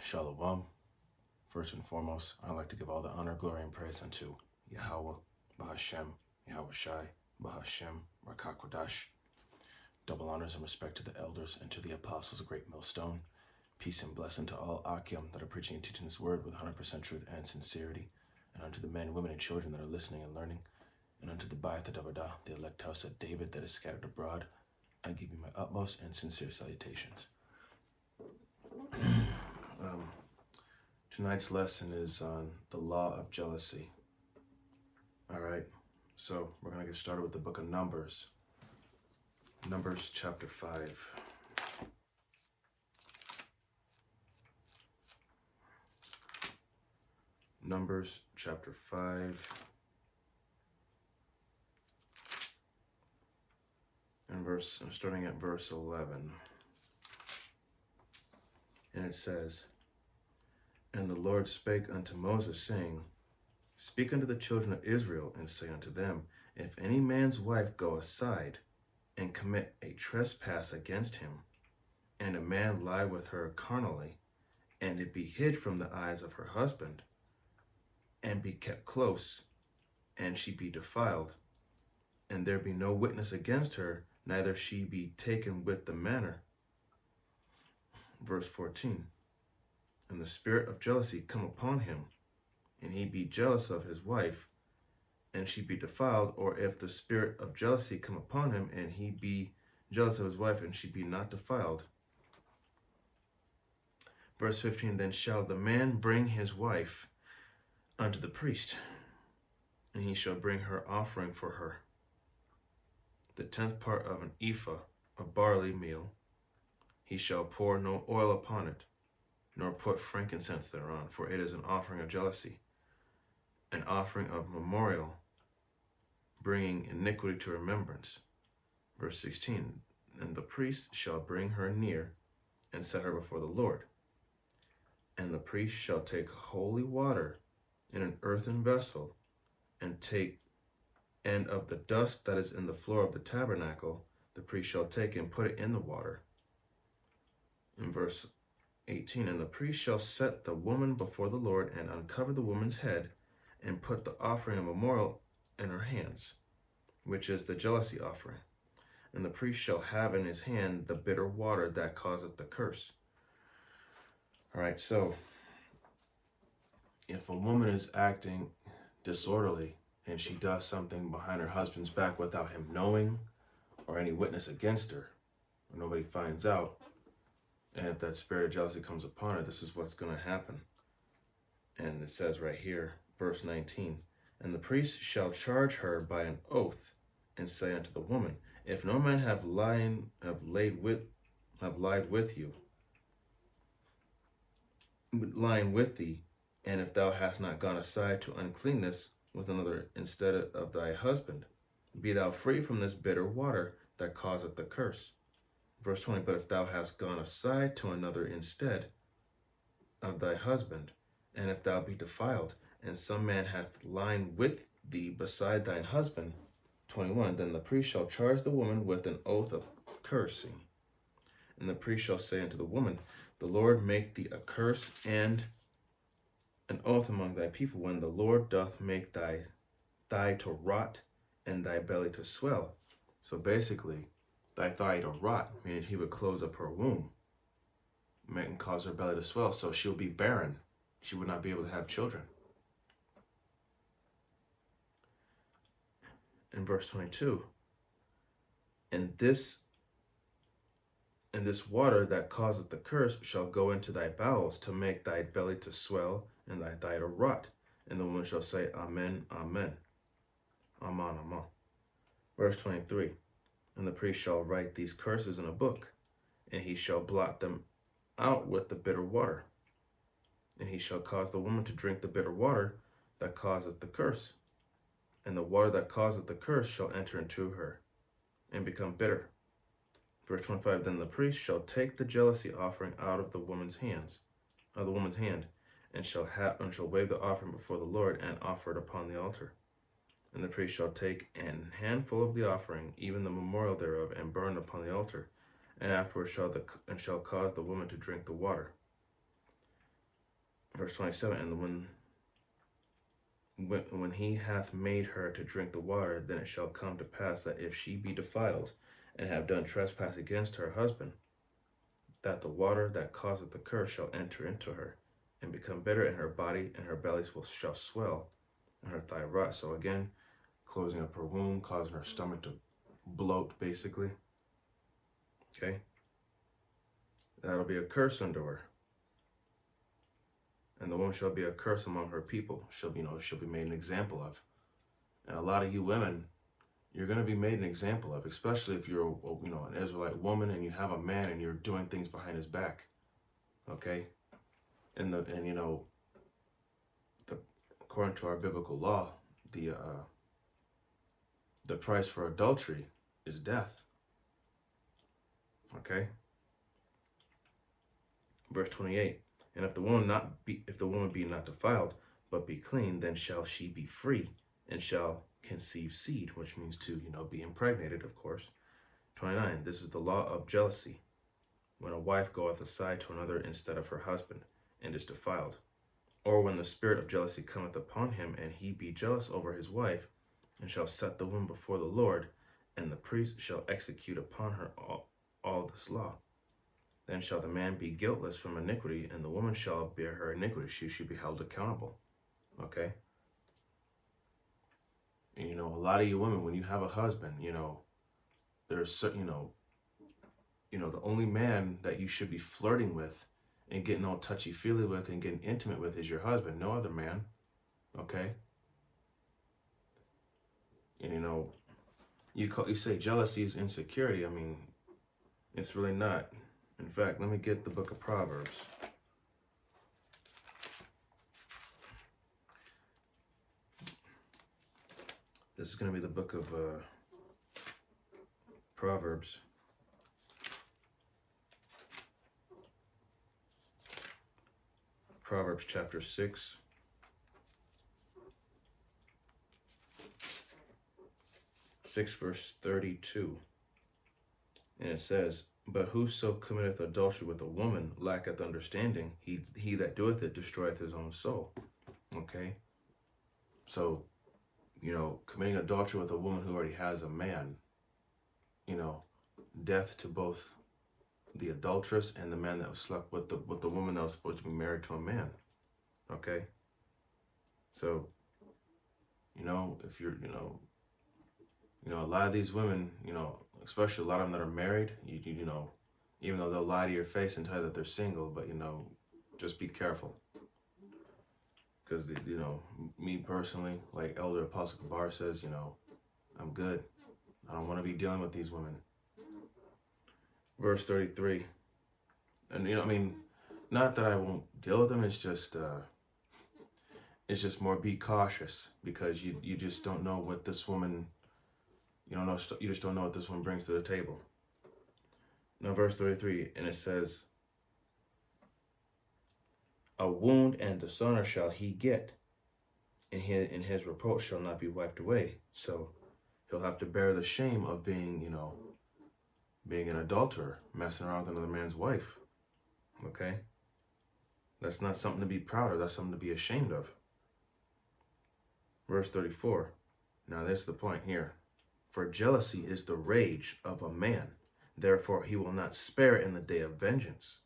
Shalom. First and foremost, I'd like to give all the honor, glory, and praise unto Yahweh, Bahashem, Yahweh Shai, Bahashem, Rakakwadash. Double honors and respect to the elders and to the apostles of Great Millstone. Peace and blessing to all Akim that are preaching and teaching this word with 100% truth and sincerity, and unto the men, women, and children that are listening and learning, and unto the Bayat Dabada, the elect house of David that is scattered abroad. I give you my utmost and sincere salutations. Tonight's lesson is on the law of jealousy. All right, so we're going to get started with the book of Numbers. Numbers chapter 5. Numbers chapter 5. And I'm starting at verse 11. And it says, "And the Lord spake unto Moses, saying, Speak unto the children of Israel, and say unto them, If any man's wife go aside, and commit a trespass against him, and a man lie with her carnally, and it be hid from the eyes of her husband, and be kept close, and she be defiled, and there be no witness against her, neither she be taken with the manner." Verse 14, "And the spirit of jealousy come upon him, and he be jealous of his wife, and she be defiled, or if the spirit of jealousy come upon him, and he be jealous of his wife, and she be not defiled." Verse 15, "Then shall the man bring his wife unto the priest, and he shall bring her offering for her, the 10th part of an ephah of barley meal. He shall pour no oil upon it, nor put frankincense thereon, for it is an offering of jealousy, an offering of memorial, bringing iniquity to remembrance." Verse 16, "And the priest shall bring her near, and set her before the Lord. And the priest shall take holy water in an earthen vessel, and of the dust that is in the floor of the tabernacle, the priest shall take and put it in the water." In verse 18, "And the priest shall set the woman before the Lord, and uncover the woman's head, and put the offering of memorial in her hands, which is the jealousy offering. And the priest shall have in his hand the bitter water that causeth the curse." All right, so if a woman is acting disorderly and she does something behind her husband's back without him knowing, or any witness against her, or nobody finds out, and if that spirit of jealousy comes upon her, this is what's going to happen. And it says right here, verse 19, "And the priest shall charge her by an oath, and say unto the woman, If no man have lied with you, lying with thee, and if thou hast not gone aside to uncleanness with another instead of thy husband, be thou free from this bitter water that causeth the curse." Verse 20, "But if thou hast gone aside to another instead of thy husband, and if thou be defiled, and some man hath lied with thee beside thine husband," 21, "then the priest shall charge the woman with an oath of cursing. And the priest shall say unto the woman, The Lord make thee a curse and an oath among thy people, when the Lord doth make thy thigh to rot and thy belly to swell." So basically, thy thigh to rot, meaning he would close up her womb, and cause her belly to swell, so she'll be barren. She would not be able to have children. In verse 22, "And this water that causeth the curse shall go into thy bowels, to make thy belly to swell and thy thigh to rot. And the woman shall say, Amen, Amen. Amen, Amen." Verse 23, "And the priest shall write these curses in a book, and he shall blot them out with the bitter water. And he shall cause the woman to drink the bitter water that causeth the curse. And the water that causeth the curse shall enter into her, and become bitter." Verse 25, "Then the priest shall take the jealousy offering out of the woman's hand, and shall wave the offering before the Lord, and offer it upon the altar. And the priest shall take an handful of the offering, even the memorial thereof, and burn it upon the altar. And afterward shall cause the woman to drink the water. Verse 27, and when he hath made her to drink the water, then it shall come to pass that if she be defiled, and have done trespass against her husband, that the water that causeth the curse shall enter into her, and become bitter in her body, and her belly shall swell, and her thigh rot. So again, closing up her womb, causing her stomach to bloat, basically. Okay? That'll be a curse unto her. And the woman shall be a curse among her people. She'll be made an example of. And a lot of you women, you're going to be made an example of, especially if you're, an Israelite woman and you have a man and you're doing things behind his back. Okay? According to our biblical law, the price for adultery is death. Okay? Verse 28. And if the woman be not defiled, but be clean, then shall she be free, and shall conceive seed, which means to, be impregnated, of course. 29. This is the law of jealousy, when a wife goeth aside to another instead of her husband, and is defiled. Or when the spirit of jealousy cometh upon him, and he be jealous over his wife, and shall set the woman before the Lord, and the priest shall execute upon her all this law. Then shall the man be guiltless from iniquity, and the woman shall bear her iniquity. She should be held accountable. Okay? And, a lot of you women, when you have a husband, there's certain, the only man that you should be flirting with and getting all touchy-feely with and getting intimate with is your husband, no other man. Okay? And, you say jealousy is insecurity. I mean, it's really not. In fact, let me get the book of Proverbs. This is going to be the book of Proverbs. Proverbs chapter 6. Verse 32. And it says, but whoso committeth adultery with a woman lacketh understanding. He that doeth it destroyeth his own soul. Okay? So, committing adultery with a woman who already has a man, death to both the adulteress and the man that was slept with the woman that was supposed to be married to a man. Okay? So, if you're, a lot of these women, especially a lot of them that are married, even though they'll lie to your face and tell you that they're single, but, just be careful. Because, me personally, like Elder Apostle Kabar says, I'm good. I don't want to be dealing with these women. Verse 33. And, not that I won't deal with them, it's just more be cautious, because you just don't know what this woman, you just don't know what this one brings to the table. Now, verse 33, and it says, a wound and dishonor shall he get, and his reproach shall not be wiped away. So he'll have to bear the shame of being, being an adulterer, messing around with another man's wife. Okay? That's not something to be proud of. That's something to be ashamed of. Verse 34. Now, this is the point here. For jealousy is the rage of a man. Therefore, he will not spare in the day of vengeance.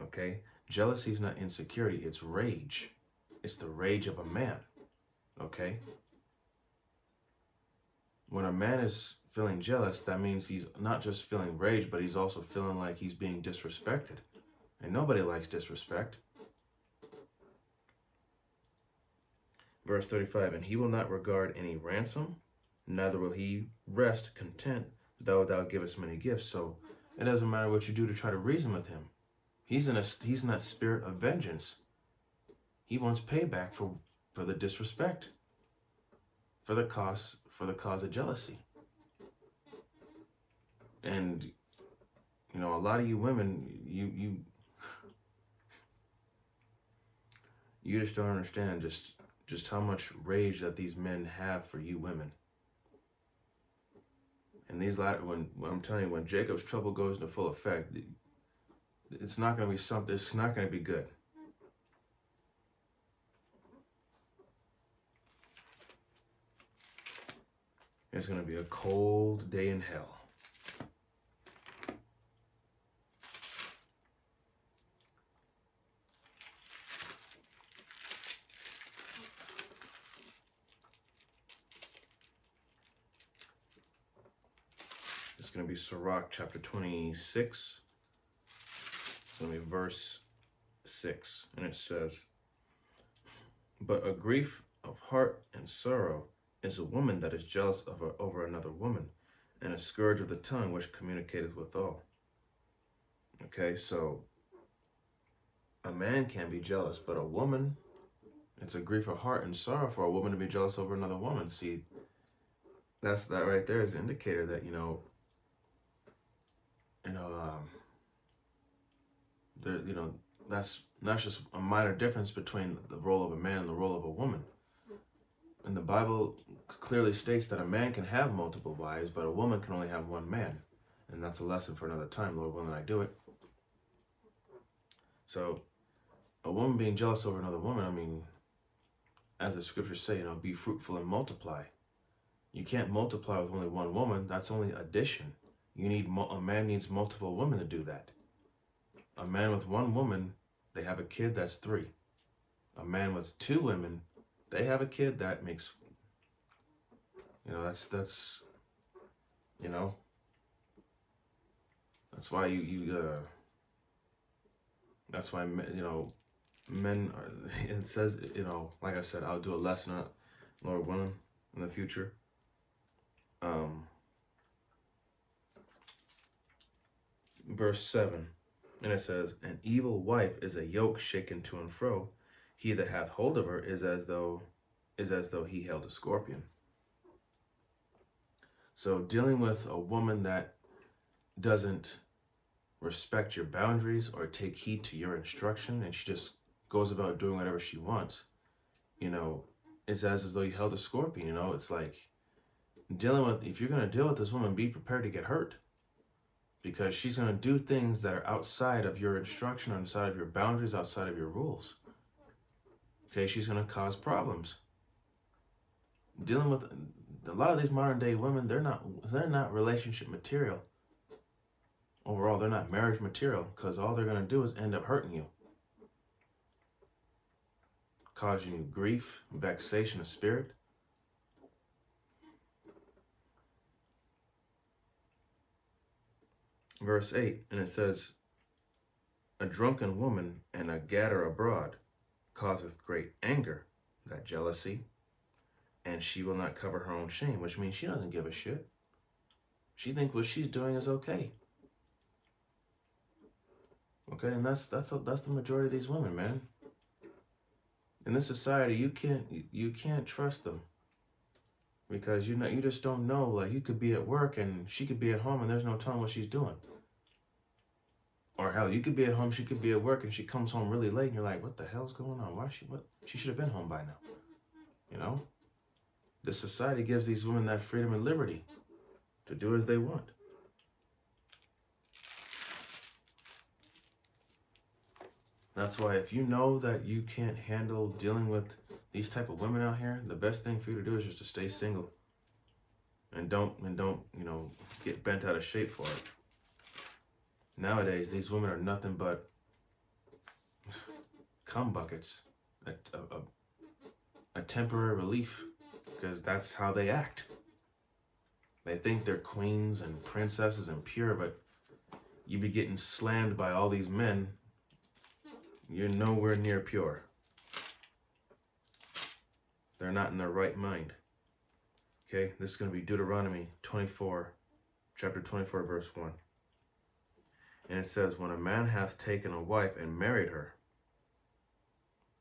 Okay? Jealousy is not insecurity. It's rage. It's the rage of a man. Okay? When a man is feeling jealous, that means he's not just feeling rage, but he's also feeling like he's being disrespected. And nobody likes disrespect. Verse 35, and he will not regard any ransom, neither will he rest content, though thou givest many gifts. So it doesn't matter what you do to try to reason with him. He's in that spirit of vengeance. He wants payback for the disrespect, for the cause of jealousy. And a lot of you women, you just don't understand just how much rage that these men have for you women. And when I'm telling you, when Jacob's trouble goes into full effect, it's not going to be good. It's going to be a cold day in hell. It's going to be Sirach chapter 26. It's going to be verse 6. And it says, "But a grief of heart and sorrow is a woman that is jealous of her over another woman, and a scourge of the tongue which communicateth withal." Okay, so a man can be jealous, but a woman, it's a grief of heart and sorrow for a woman to be jealous over another woman. See, that right there is an indicator that, that's just a minor difference between the role of a man and the role of a woman. And the Bible clearly states that a man can have multiple wives, but a woman can only have one man. And that's a lesson for another time, Lord willing I do it. So a woman being jealous over another woman, I mean, as the scriptures say, be fruitful and multiply. You can't multiply with only one woman. That's only addition. A man needs multiple women to do that. A man with one woman, they have a kid, that's 3. A man with 2 women, they have a kid that makes, that's that's why that's why, men are, it says, like I said, I'll do a lesson on it, Lord willing, in the future. Verse 7, and it says, "An evil wife is a yoke shaken to and fro. He that hath hold of her is as though he held a scorpion." So dealing with a woman that doesn't respect your boundaries or take heed to your instruction, and she just goes about doing whatever she wants, it's as though you held a scorpion. It's like if you're going to deal with this woman, be prepared to get hurt, because she's going to do things that are outside of your instruction, outside of your boundaries, outside of your rules. Okay, she's going to cause problems. Dealing with a lot of these modern day women, they're not relationship material. Overall, they're not marriage material, because all they're going to do is end up hurting you, causing you grief, vexation of spirit. Verse 8, and it says, "A drunken woman and a gatter abroad causeth great anger," that jealousy, "and she will not cover her own shame," which means she doesn't give a shit. She thinks what she's doing is okay. Okay, and that's the majority of these women, man. In this society, you can't trust them, because you just don't know. Like, you could be at work and she could be at home, and there's no telling what she's doing. Or hell, you could be at home, she could be at work, and she comes home really late, and you're like, what the hell's going on? She should have been home by now. This society gives these women that freedom and liberty to do as they want. That's why, if you know that you can't handle dealing with these type of women out here, the best thing for you to do is just to stay single. And don't get bent out of shape for it. Nowadays, these women are nothing but cum buckets, a temporary relief, because that's how they act. They think they're queens and princesses and pure, but you be getting slammed by all these men. You're nowhere near pure. They're not in their right mind. Okay, this is going to be Deuteronomy 24, chapter 24, verse 1. And it says, "When a man hath taken a wife and married her,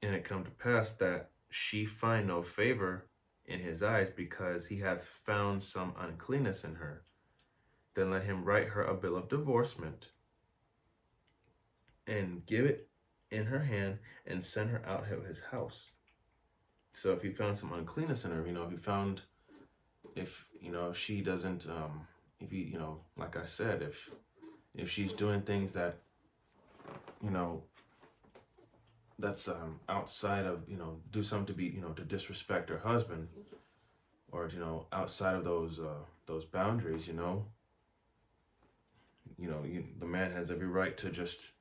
and it come to pass that she find no favor in his eyes, because he hath found some uncleanness in her, then let him write her a bill of divorcement, and give it in her hand, and send her out of his house." So if he found some uncleanness in her, if she doesn't, like I said, if she's doing things that, that's outside of, do something to be, to disrespect her husband, or outside of those boundaries, the man has every right to just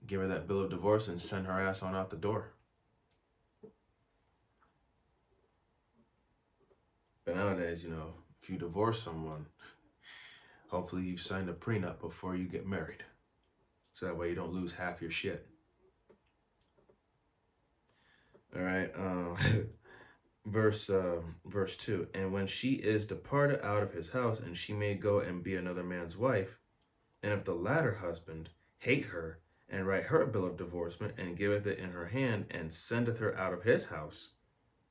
give her that bill of divorce and send her ass on out the door. But nowadays, if you divorce someone, hopefully you've signed a prenup before you get married, so that way you don't lose half your shit. All right. Verse 2. And when she is departed out of his house, and she may go and be another man's wife, and if the latter husband hate her, and write her a bill of divorcement, and giveth it in her hand, and sendeth her out of his house,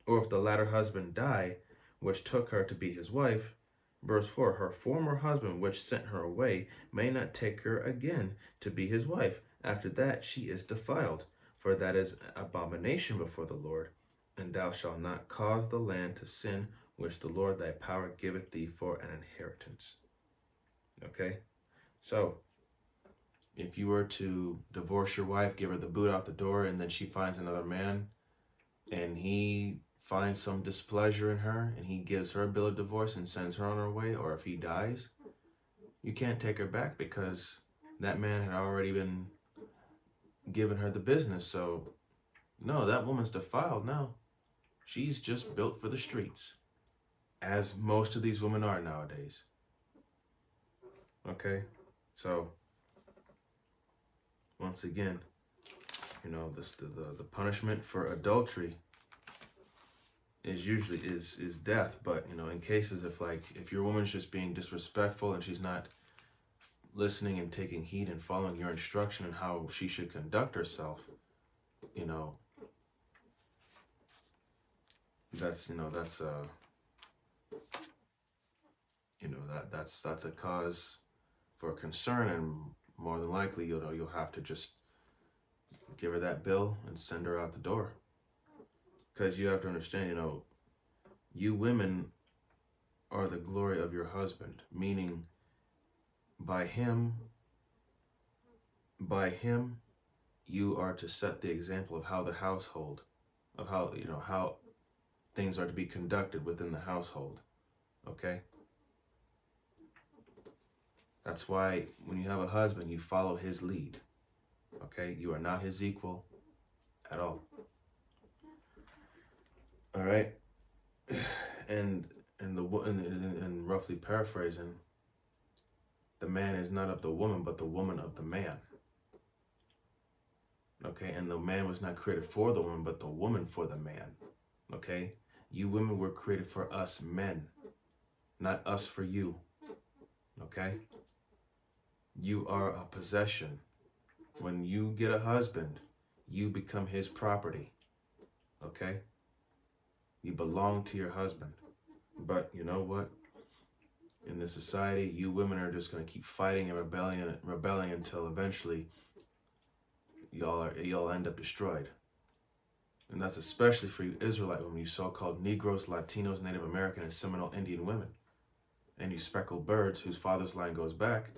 or if the latter husband die, which took her to be his wife, verse 4, her former husband which sent her away may not take her again to be his wife. After that she is defiled, for that is abomination before the Lord. And thou shalt not cause the land to sin, which the Lord thy power giveth thee for an inheritance. Okay? So, if you were to divorce your wife, give her the boot out the door, and then she finds another man, and he finds some displeasure in her, and he gives her a bill of divorce and sends her on her way, or if he dies, you can't take her back because that man had already been giving her the business. So, no, that woman's defiled now. She's just built for the streets, as most of these women are nowadays. Okay? So, once again, the punishment for adultery is usually is death. But in cases if your woman's just being disrespectful and she's not listening and taking heed and following your instruction and how she should conduct herself, that's a cause for concern, and more than likely you'll have to just give her that bill and send her out the door. Because you have to understand, you women are the glory of your husband, meaning by him you are to set the example of how the household, of how things are to be conducted within the household. Okay? That's why when you have a husband, you follow his lead. Okay? You are not his equal at all. All right? And roughly paraphrasing, the man is not of the woman, but the woman of the man. Okay? And the man was not created for the woman, but the woman for the man. Okay? You women were created for us men, not us for you. Okay? You are a possession. When you get a husband, you become his property. Okay? You belong to your husband. But you know what? In this society, you women are just going to keep fighting and rebelling until eventually y'all end up destroyed. And that's especially for you Israelite women, you so-called Negroes, Latinos, Native American, and Seminole Indian women. And you speckled birds whose father's line goes back.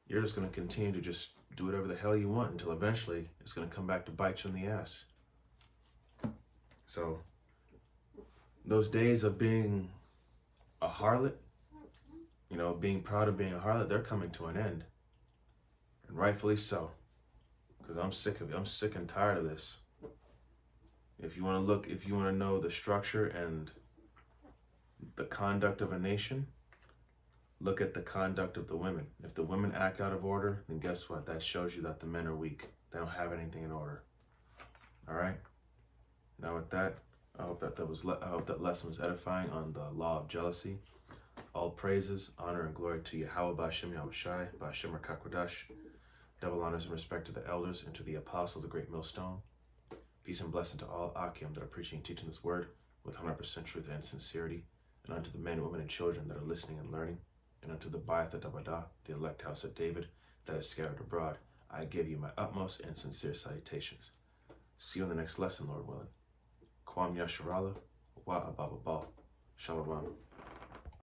You're just going to continue to just do whatever the hell you want until eventually it's going to come back to bite you in the ass. So, those days of being a harlot, being proud of being a harlot, they're coming to an end. And rightfully so. Because I'm sick and tired of this. If you want to know the structure and the conduct of a nation, look at the conduct of the women. If the women act out of order, then guess what? That shows you that the men are weak. They don't have anything in order. All right? Now with that, I hope that lesson was edifying on the law of jealousy. All praises, honor, and glory to Yahweh B'Hashem Yahushai, B'Hashem Rakakwadash. Double honors and respect to the elders and to the apostles, the great millstone. Peace and blessing to all Akim that are preaching and teaching this word with 100% truth and sincerity, and unto the men, women, and children that are listening and learning, and unto the Ba'ath Dabada, the elect house of David that is scattered abroad. I give you my utmost and sincere salutations. See you in the next lesson, Lord willing. Kwam Yasharala, Wa Ababa Shalom.